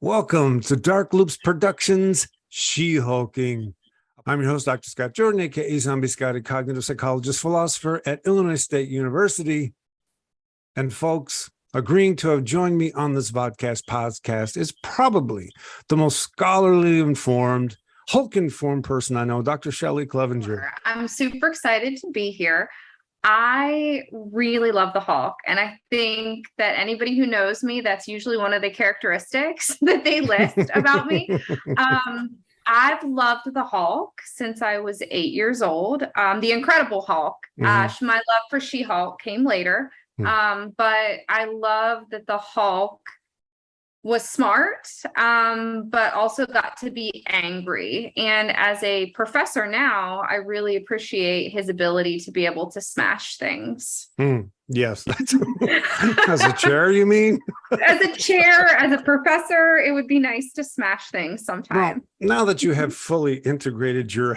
Welcome to Dark Loops Productions, She-Hulking. I'm your host, Dr. Scott Jordan, aka Zombie Scotty, cognitive psychologist, philosopher at Illinois State University. And folks, agreeing to have joined me on this podcast is probably the most scholarly informed, Hulk-informed person I know, Dr. Shelly Clevenger. I'm super excited to be here. I really love the Hulk, and I think that anybody who knows me, that's usually one of the characteristics that they list about me. I've loved the Hulk since I was 8 years old. The Incredible Hulk. My love for She-Hulk came later, but I love that the Hulk was smart, but also got to be angry. And as a professor now, I really appreciate his ability to be able to smash things. Yes. As a chair, you mean? As a chair, as a professor, it would be nice to smash things sometime. Well, now that you have fully integrated your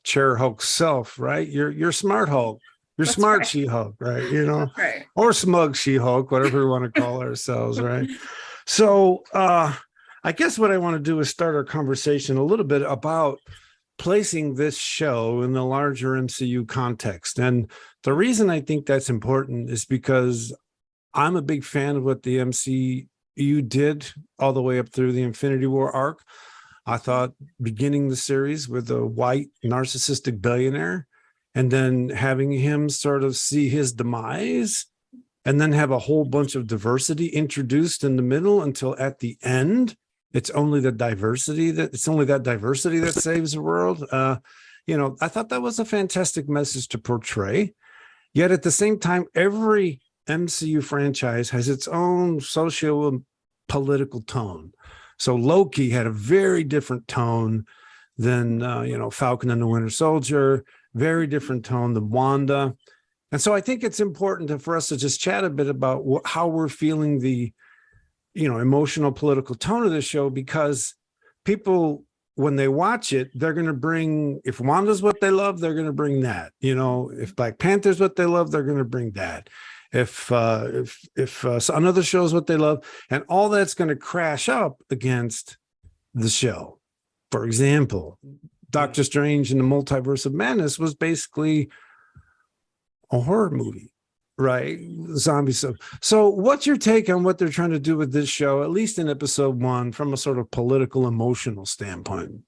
chair Hulk self, right? You're smart Hulk. You're That's smart right. She-Hulk, right? You know, That's right. or smug She-Hulk, whatever we want to call ourselves, right? So I guess what I want to do is start our conversation a little bit about placing this show in the larger MCU context. And the reason I think that's important is because I'm a big fan of what the MCU did all the way up through the Infinity War arc. I thought beginning the series with a white narcissistic billionaire and then having him sort of see his demise and then have a whole bunch of diversity introduced in the middle until at the end, it's only that diversity that saves the world. I thought that was a fantastic message to portray. Yet at the same time, every MCU franchise has its own socio-political tone. So Loki had a very different tone than, Falcon and the Winter Soldier, very different tone than Wanda. And so I think it's important for us to just chat a bit about how we're feeling the, emotional political tone of the show, because people, when they watch it, they're going to bring, if Wanda's what they love, they're going to bring that. If Black Panther's what they love, they're going to bring that. If another show's what they love, and all that's going to crash up against the show. For example, Doctor Strange in the Multiverse of Madness was basically a horror movie, right? Zombie stuff. So what's your take on what they're trying to do with this show, at least in episode 1, from a sort of political, emotional standpoint?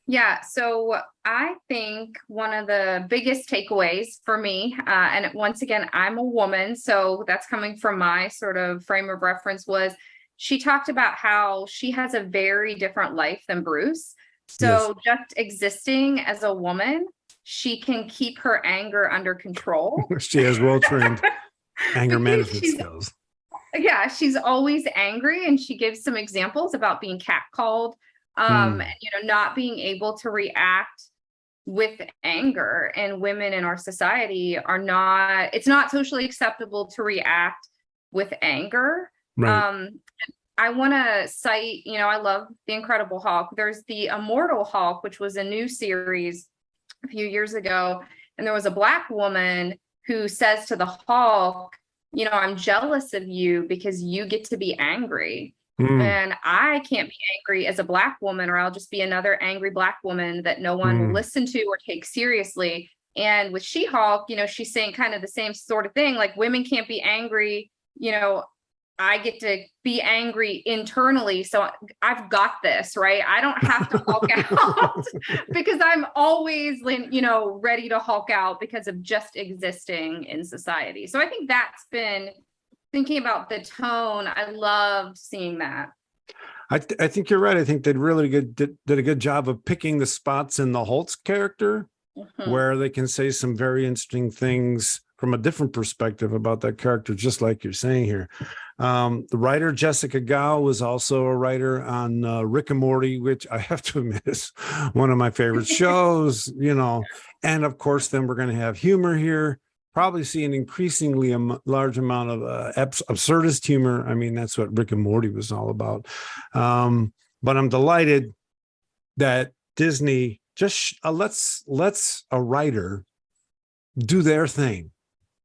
Yeah, so I think one of the biggest takeaways for me, and once again, I'm a woman, so that's coming from my sort of frame of reference, was she talked about how she has a very different life than Bruce. So yes, just existing as a woman, she can keep her anger under control. She has well-trained anger management skills. Yeah, she's always angry, and she gives some examples about being catcalled, and not being able to react with anger. And women in our society it's not socially acceptable to react with anger. Right. I want to cite, I love the Incredible Hulk. There's the Immortal Hulk, which was a new series a few years ago, and there was a Black woman who says to the Hulk, I'm jealous of you because you get to be angry. And I can't be angry as a Black woman, or I'll just be another angry Black woman that no one will listen to or take seriously. And with She-Hulk, she's saying kind of the same sort of thing, like women can't be angry, I get to be angry internally. So I've got this, right? I don't have to Hulk out because I'm always, ready to Hulk out because of just existing in society. So I think that's been, thinking about the tone, I loved seeing that. I think you're right. I think they really did a good job of picking the spots in the Hulk's character where they can say some very interesting things from a different perspective about that character, just like you're saying here. The writer Jessica Gao was also a writer on Rick and Morty, which I have to admit is one of my favorite shows, and of course, then we're going to have humor here, probably see an increasingly large amount of absurdist humor. I mean, that's what Rick and Morty was all about. But I'm delighted that Disney just lets a writer do their thing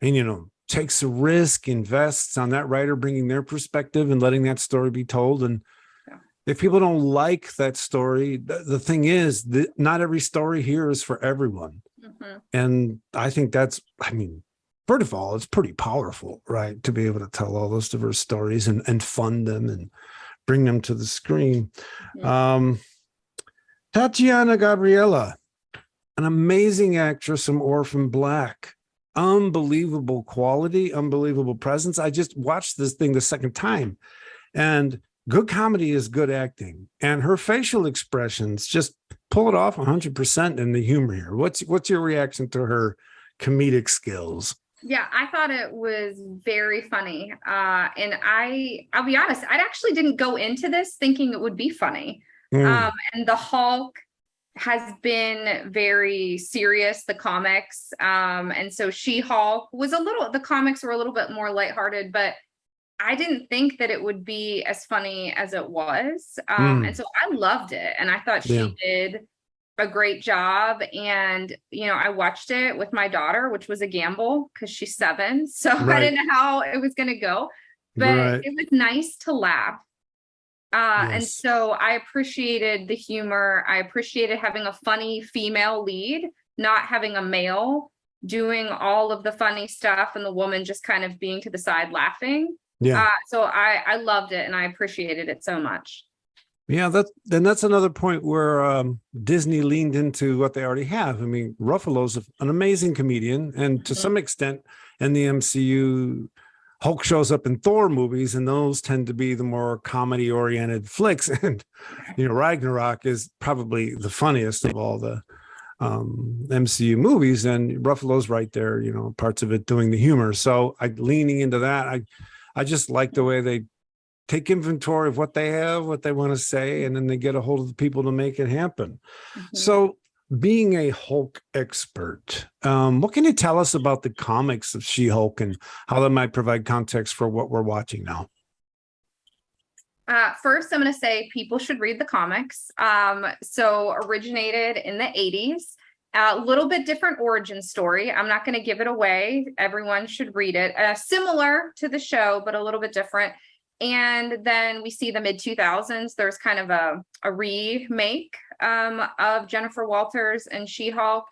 and, takes a risk, invests on that writer bringing their perspective and letting that story be told. And if people don't like that story, the thing is that not every story here is for everyone. Mm-hmm. And I think that's, I mean, first of all, it's pretty powerful, right? To be able to tell all those diverse stories and fund them and bring them to the screen. Mm-hmm. Tatiana Gabriella, an amazing actress from Orphan Black. Unbelievable quality, unbelievable presence. I just watched this thing the second time, and good comedy is good acting. And her facial expressions just pull it off 100% in the humor here. What's your reaction to her comedic skills? Yeah, I thought it was very funny. And I'll be honest, I actually didn't go into this thinking it would be funny. And the Hulk has been very serious, the comics. And so She-Hulk was the comics were a little bit more lighthearted, but I didn't think that it would be as funny as it was. And so I loved it. And I thought she did a great job. And, I watched it with my daughter, which was a gamble because she's 7. So I didn't know how it was going to go, but it was nice to laugh. And so I appreciated the humor. I appreciated having a funny female lead, not having a male doing all of the funny stuff and the woman just kind of being to the side laughing. So I loved it and I appreciated it so much. Yeah, that's another point where Disney leaned into what they already have. I mean, Ruffalo's an amazing comedian, and to some extent in the MCU, Hulk shows up in Thor movies, and those tend to be the more comedy-oriented flicks. And Ragnarok is probably the funniest of all the MCU movies, and Ruffalo's right there. Parts of it doing the humor. So leaning into that, I just like the way they take inventory of what they have, what they want to say, and then they get a hold of the people to make it happen. So, being a Hulk expert, what can you tell us about the comics of She-Hulk and how that might provide context for what we're watching now? First, I'm going to say people should read the comics. So originated in the 80s, a little bit different origin story. I'm not going to give it away. Everyone should read it. Similar to the show, but a little bit different. And then we see the mid-2000s. There's kind of a remake of Jennifer Walters and She-Hulk.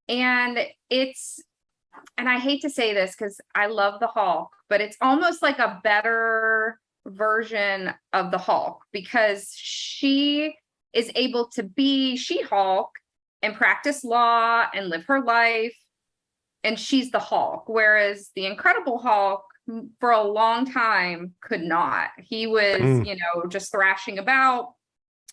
And I hate to say this because I love the Hulk, but it's almost like a better version of the Hulk because she is able to be She-Hulk and practice law and live her life. And she's the Hulk. Whereas the Incredible Hulk, for a long time, could not. He was, just thrashing about.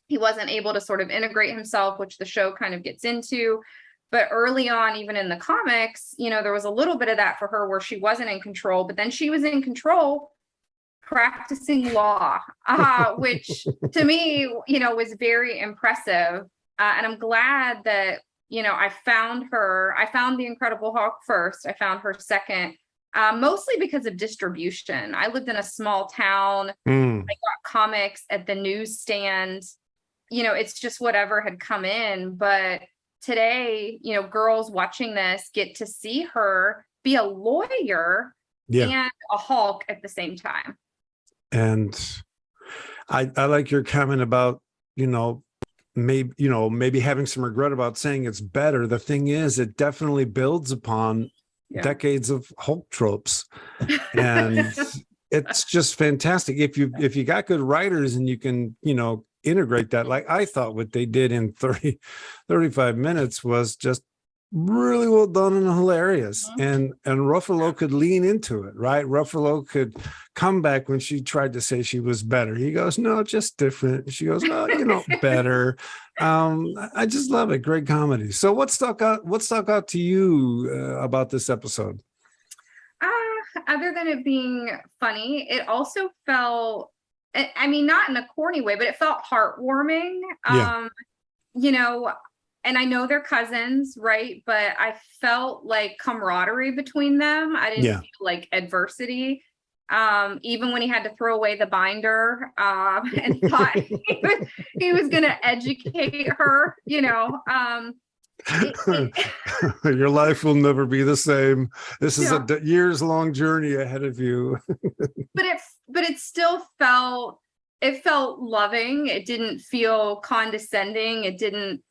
He wasn't able to sort of integrate himself, which the show kind of gets into. But early on, even in the comics, there was a little bit of that for her where she wasn't in control, but then she was in control practicing law, which to me, was very impressive. And I'm glad that, I found the Incredible Hulk first. I found her second. Mostly because of distribution. I lived in a small town. I got comics at the newsstand. It's just whatever had come in. But today, girls watching this get to see her be a lawyer and a Hulk at the same time. And I like your comment about, maybe having some regret about saying it's better. The thing is, it definitely builds upon decades of Hulk tropes, and it's just fantastic if you got good writers and you can integrate that. Like I thought what they did in 35 minutes was just really well done and hilarious. And Ruffalo could lean into it, right? Ruffalo could come back when she tried to say she was better. He goes, no, just different. She goes, oh, better. I just love it. Great comedy. So what stuck out to you about this episode? Other than it being funny, it also felt, not in a corny way, but it felt heartwarming. And I know they're cousins, right? But I felt like camaraderie between them. I didn't feel like adversity. Even when he had to throw away the binder and thought he was going to educate her, Your life will never be the same. This is a years-long journey ahead of you. but it still felt it felt loving. It didn't feel condescending. It didn't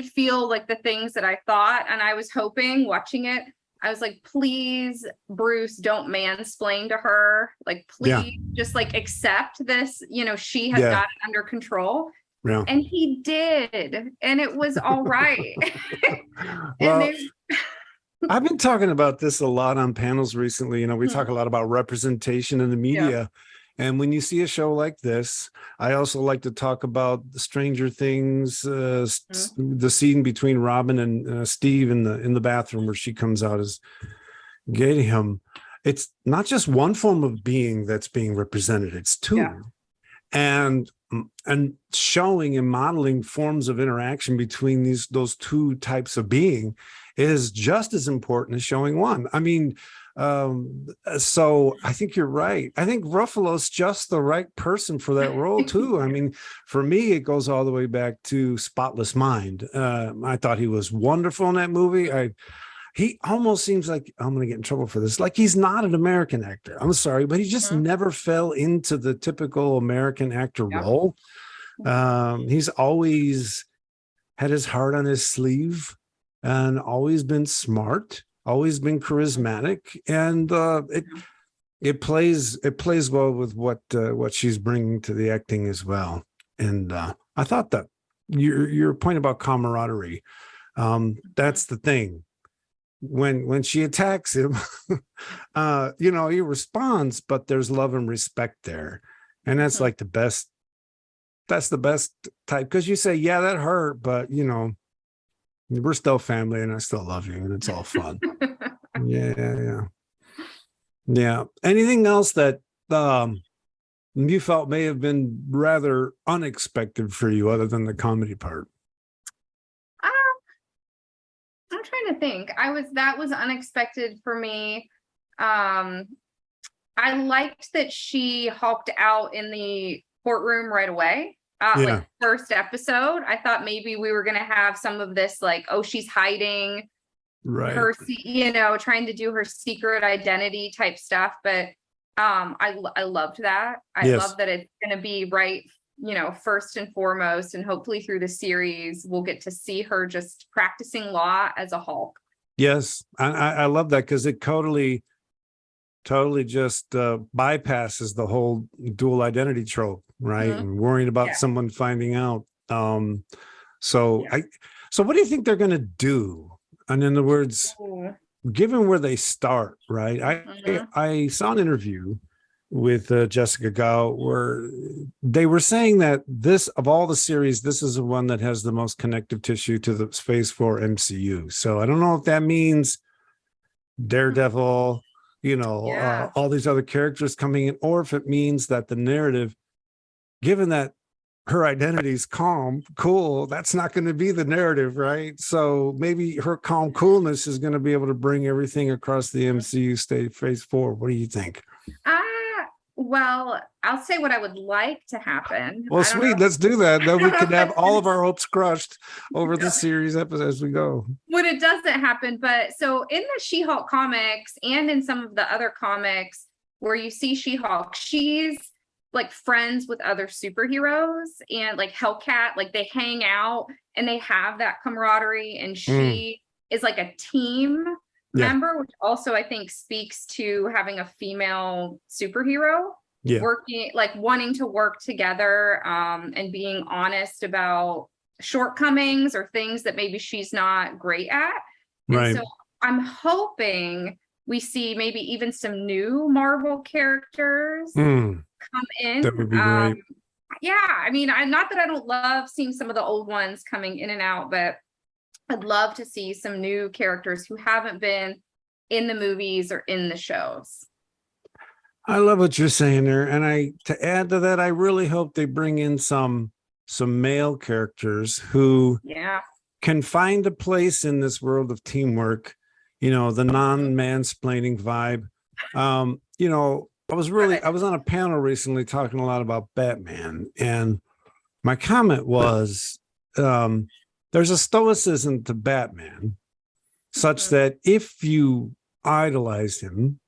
feel like the things that I thought. And I was hoping, watching it, I was like, please, Bruce, don't mansplain to her. Like, please just like accept this. You know, she has got it under control. Yeah. And he did. And it was all right. Well, I've been talking about this a lot on panels recently. You know, we talk a lot about representation in the media. Yeah. And when you see a show like this, I also like to talk about the Stranger Things, the scene between Robin and Steve in the bathroom where she comes out as gay to him. It's not just one form of being that's being represented; it's two, and showing and modeling forms of interaction between those two types of being is just as important as showing one. I mean. So I think you're right. I think Ruffalo's just the right person for that role too. I mean, for me, it goes all the way back to Spotless Mind. I thought he was wonderful in that movie. He almost seems like, I'm going to get in trouble for this, like he's not an American actor. I'm sorry, but he just never fell into the typical American actor role. He's always had his heart on his sleeve and always been smart. Always been charismatic, and it plays well with what she's bringing to the acting as well. And I thought that your point about camaraderie, that's the thing. When she attacks him, you know, he responds, but there's love and respect there, and that's like the best. That's the best type, because you say, yeah, that hurt, but you know. We're still family and I still love you and it's all fun. Yeah. Anything else that you felt may have been rather unexpected for you other than the comedy part? I'm trying to think. That was unexpected for me. I liked that she hulked out in the courtroom right away. Like first episode, I thought maybe we were going to have some of this, like, oh, she's hiding her, you know, trying to do her secret identity type stuff. But I loved that. I love that it's going to be right, you know, first and foremost, and hopefully through the series, we'll get to see her just practicing law as a Hulk. Yes. I love that, because it totally just bypasses the whole dual identity trope. Right. And worrying about someone finding out. So what do you think they're going to do? And in other words, given where they start, right? I saw an interview with Jessica Gao where they were saying that this, of all the series, this is the one that has the most connective tissue to the Phase 4 MCU. So I don't know if that means Daredevil, you know, all these other characters coming in, or if it means that the narrative, given that her identity is calm, cool, that's not going to be the narrative, right? So maybe her calm coolness is going to be able to bring everything across the MCU stage Phase 4. What do you think? Well, I'll say what I would like to happen. Well, sweet, let's do that. Then we can have all of our hopes crushed over the series episodes as we go. When it doesn't happen, but so in the She-Hulk comics and in some of the other comics where you see She-Hulk, she's like friends with other superheroes, and like Hellcat, like they hang out and they have that camaraderie, and she is like a team member, which also I think speaks to having a female superhero working, like wanting to work together, and being honest about shortcomings or things that maybe she's not great at. And so I'm hoping we see maybe even some new Marvel characters come in. That would be great. I mean, not that I don't love seeing some of the old ones coming in and out, but I'd love to see some new characters who haven't been in the movies or in the shows. I love what you're saying there. And to add to that, I really hope they bring in some male characters who can find a place in this world of teamwork, you know, the non-mansplaining vibe. You know, I was on a panel recently talking a lot about Batman, and my comment was, there's a stoicism to Batman such that if you idolize him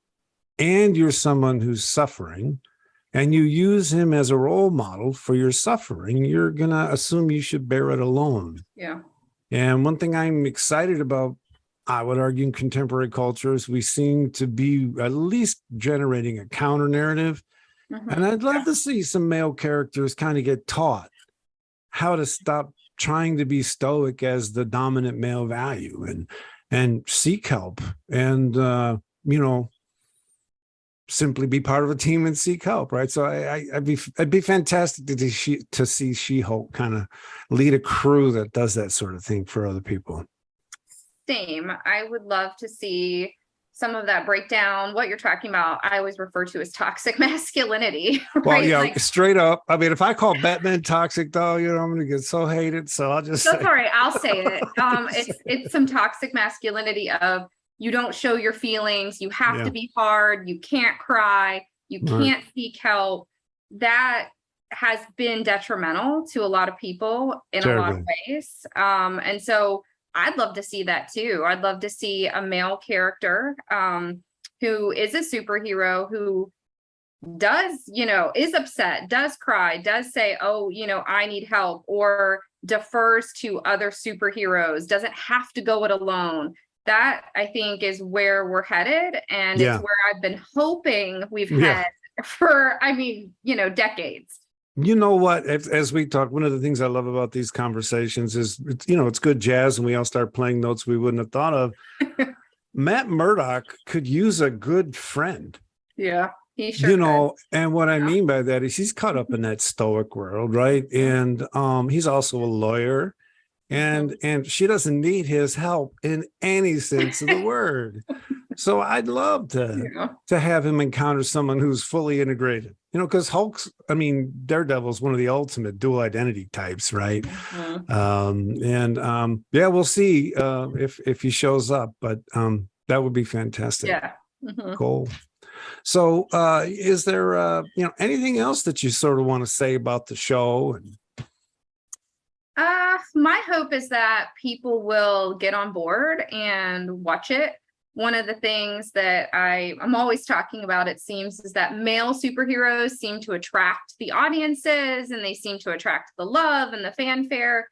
and you're someone who's suffering, and you use him as a role model for your suffering, you're going to assume you should bear it alone. Yeah. And one thing I'm excited about, I would argue, in contemporary culture is we seem to be at least generating a counter narrative. And I'd love to see some male characters kind of get taught how to stop trying to be stoic as the dominant male value and seek help and, simply be part of a team and seek help, right? So it'd be fantastic to see She-Hulk kind of lead a crew that does that sort of thing for other people. Same. I would love to see some of that breakdown. What you're talking about, I always refer to as toxic masculinity. Right? Well, yeah, like, straight up. I mean, if I call Batman toxic, though, I'm going to get so hated. So I'll just. So sorry, I'll say it. It's some toxic masculinity of, you don't show your feelings. You have to be hard. You can't cry. You can't seek help. That has been detrimental to a lot of people in a lot of ways. And so I'd love to see that too. I'd love to see a male character who is a superhero, who does, is upset, does cry, does say, oh, I need help, or defers to other superheroes, doesn't have to go it alone. That, I think, is where we're headed. And it's where I've been hoping we've had for, decades. You know what? As we talk, one of the things I love about these conversations is, it's good jazz and we all start playing notes we wouldn't have thought of. Matt Murdock could use a good friend. Yeah, he sure could. And what I mean by that is he's caught up in that stoic world, right? And he's also a lawyer. And she doesn't need his help in any sense of the word. So I'd love to have him encounter someone who's fully integrated, because Daredevil's one of the ultimate dual identity types, right? We'll see if he shows up, but that would be fantastic. Yeah. Cool. So is there anything else that you sort of want to say about the show? My hope is that people will get on board and watch it. One of the things that I'm always talking about, it seems, is that male superheroes seem to attract the audiences and they seem to attract the love and the fanfare.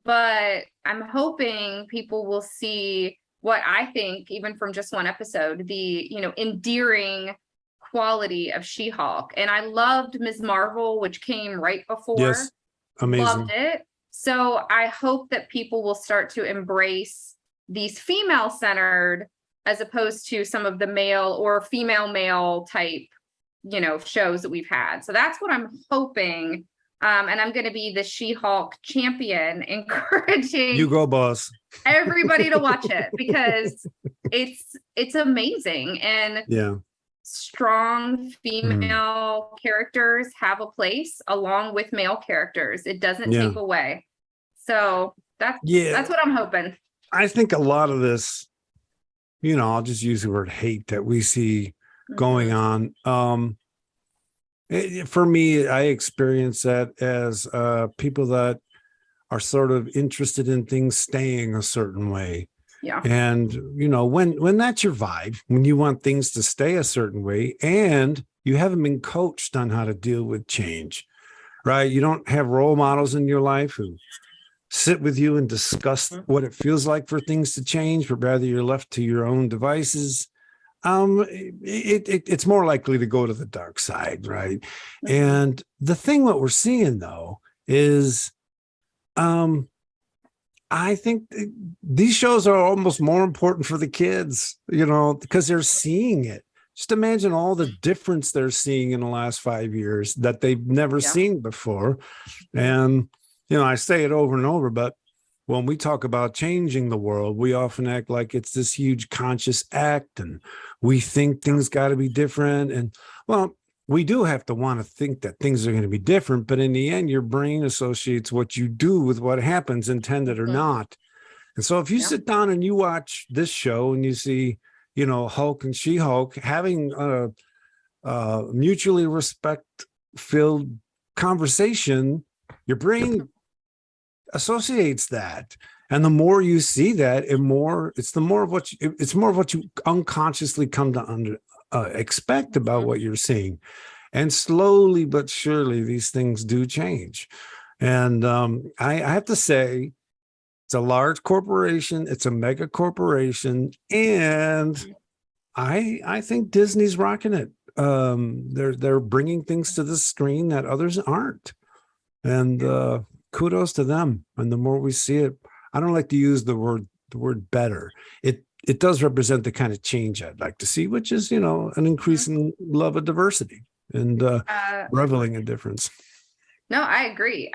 But I'm hoping people will see what I think, even from just one episode, the, endearing quality of She-Hulk. And I loved Ms. Marvel, which came right before. Yes, amazing. Loved it. So I hope that people will start to embrace these female-centered, as opposed to some of the male or female male type, shows that we've had. So that's what I'm hoping. And I'm going to be the She-Hulk champion, encouraging you go, boss, everybody to watch it, because it's amazing. And strong female characters have a place along with male characters. It doesn't take away. So that's what I'm hoping. I think a lot of this, I'll just use the word hate that we see going on. For me, I experience that as people that are sort of interested in things staying a certain way. Yeah. And, when that's your vibe, when you want things to stay a certain way and you haven't been coached on how to deal with change, right? You don't have role models in your life who sit with you and discuss what it feels like for things to change, but rather you're left to your own devices. It's more likely to go to the dark side, right? And the thing what we're seeing, though, is I think these shows are almost more important for the kids, because they're seeing it. Just imagine all the difference they're seeing in the last 5 years that they've never seen before. And, I say it over and over, but when we talk about changing the world, we often act like it's this huge conscious act and we think things got to be different. And well, we do have to want to think that things are going to be different, but in the end, your brain associates what you do with what happens, intended or not. And so if you sit down and you watch this show and you see, Hulk and She-Hulk having a mutually respect-filled conversation, your brain associates that. And the more you see that, it's more of what you unconsciously come to expect about what you're seeing. And slowly but surely, these things do change. And I have to say, it's a large corporation. It's a mega corporation. And I think Disney's rocking it. They're bringing things to the screen that others aren't. And kudos to them. And the more we see it, I don't like to use the word better. It does represent the kind of change I'd like to see, which is, an increasing love of diversity and reveling in difference. No, I agree.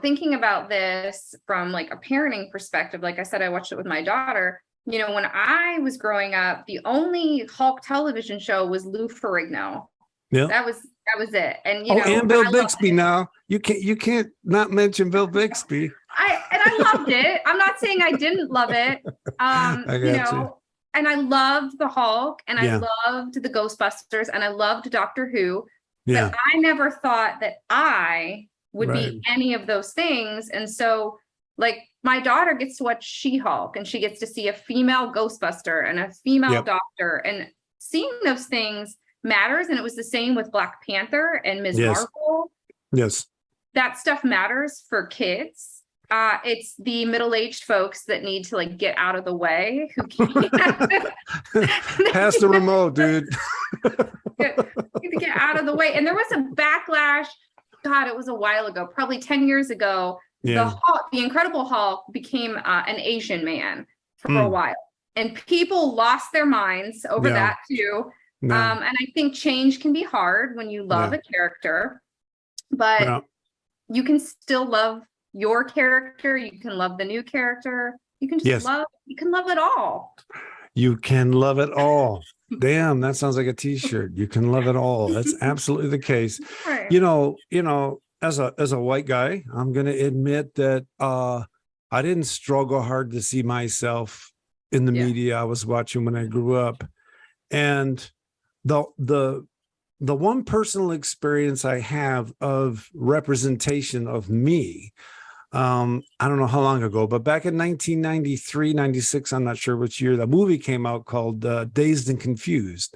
Thinking about this from like a parenting perspective, like I said, I watched it with my daughter. When I was growing up, the only Hulk television show was Lou Ferrigno. Yeah, that was it. And and Bill Bixby. Now you can't not mention Bill Bixby. I loved it. I'm not saying I didn't love it. And I loved the Hulk, and I loved the Ghostbusters, and I loved Doctor Who. Yeah. But I never thought that I would be any of those things. And so, like, my daughter gets to watch She-Hulk, and she gets to see a female Ghostbuster and a female doctor, and seeing those things matters. And it was the same with Black Panther and Ms. Marvel. Yes. That stuff matters for kids. It's the middle-aged folks that need to like get out of the way, who can't pass the remote, dude. need to get out of the way. And there was a backlash. God, it was a while ago, probably 10 years ago. The Incredible Hulk became an Asian man for a while, and people lost their minds over that too. And I think change can be hard when you love a character, but you can still love your character. You can love the new character. You can just you can love it all. You can love it all. Damn, that sounds like a t-shirt. You can love it all. That's absolutely the case. Right. As a white guy, I'm going to admit that I didn't struggle hard to see myself in the media I was watching when I grew up. And the one personal experience I have of representation of me, I don't know how long ago, but back in 1993, 96, I'm not sure which year, the movie came out called Dazed and Confused.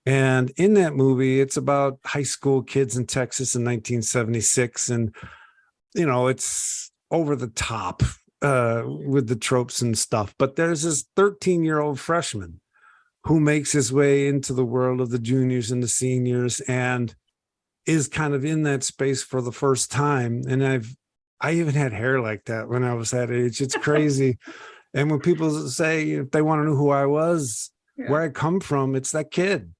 And in that movie, it's about high school kids in Texas in 1976. And, it's over the top with the tropes and stuff. But there's this 13-year-old freshman who makes his way into the world of the juniors and the seniors and is kind of in that space for the first time. And I even had hair like that when I was that age. It's crazy. And when people say, if they want to know who I was, where I come from, it's that kid,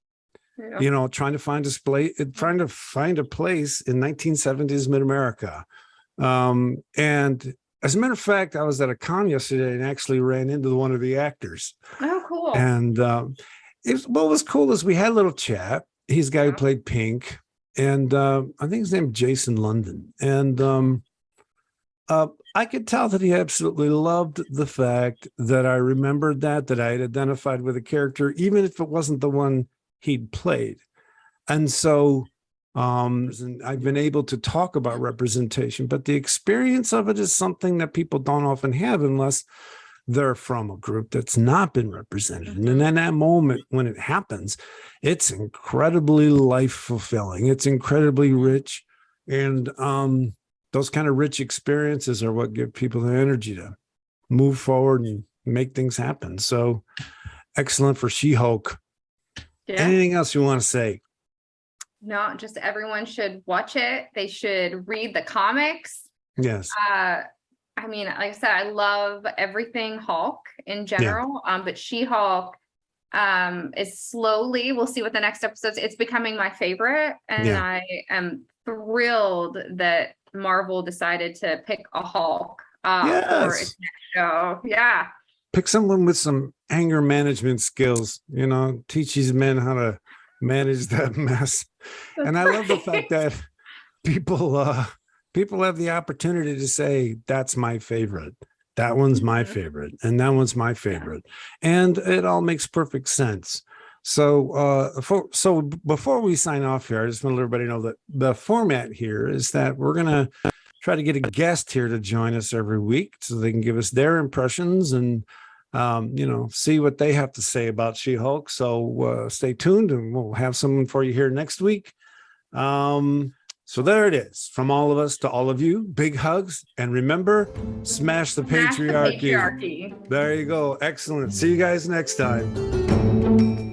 trying to find a place in 1970s mid-America. And as a matter of fact, I was at a con yesterday and actually ran into one of the actors. Oh, cool. And what was cool is we had a little chat. He's a guy who played Pink. And I think his name is Jason London. And I could tell that he absolutely loved the fact that I remembered that I had identified with a character, even if it wasn't the one he'd played. And so I've been able to talk about representation, but the experience of it is something that people don't often have unless they're from a group that's not been represented. And then in that moment when it happens, it's incredibly life fulfilling. It's incredibly rich. And those kind of rich experiences are what give people the energy to move forward and make things happen. So excellent for She-Hulk. Anything else you want to say? No, just everyone should watch it. They should read the comics. Yes. I mean, like I said, I love everything Hulk in general. But She-Hulk is slowly, we'll see what the next episode's, it's becoming my favorite. And I am thrilled that Marvel decided to pick a Hulk for its next show. Yeah. Pick someone with some anger management skills, teach these men how to manage that mess. And I love the fact that people have the opportunity to say, that's my favorite. That one's my favorite. And that one's my favorite. And it all makes perfect sense. So before we sign off here, I just want to let everybody know that the format here is that we're going to try to get a guest here to join us every week so they can give us their impressions and see what they have to say about She-Hulk. So stay tuned, and we'll have someone for you here next week. So there it is. From all of us to all of you, big hugs. And remember, smash the patriarchy. Smash the patriarchy. There you go. Excellent. See you guys next time.